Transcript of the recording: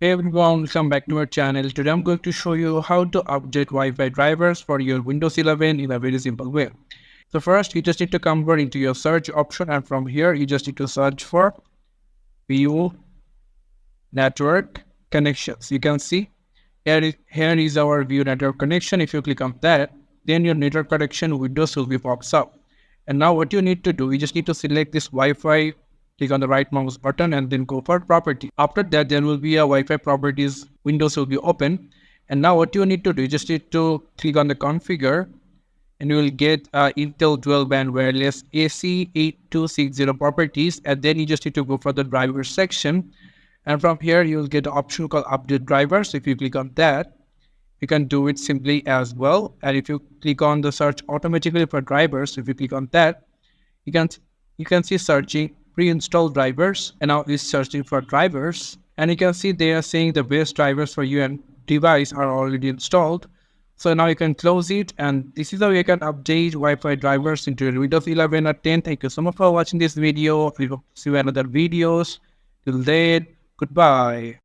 Hey everyone, welcome back to our channel. Today I'm going to show you how to update Wi-Fi drivers for your Windows 11 in a very simple way. So first, you just need to convert into your search option, and from here you just need to search for View Network Connections. You can see here is our View Network Connection. If you click on that, then your network connection windows will be pops up. And now what you need to do, you just need to select this Wi-Fi, click on the right mouse button and then go for property. After that, there will be a Wi-Fi properties windows will be open. And now what you need to do, you just need to click on the configure and you will get Intel dual band wireless AC8260 properties. And then you just need to go for the driver section. And from here, you will get an option called update drivers. If you click on that, you can do it simply as well. And if you click on the search automatically for drivers, if you click on that, you can see searching pre-installed drivers, and now it's searching for drivers, and you can see they are saying the best drivers for your device are already installed. So now you can close it, and this is how you can update Wi-Fi drivers into your Windows 11 or 10. Thank you so much for watching this video. We will see you in another videos. Till then, goodbye.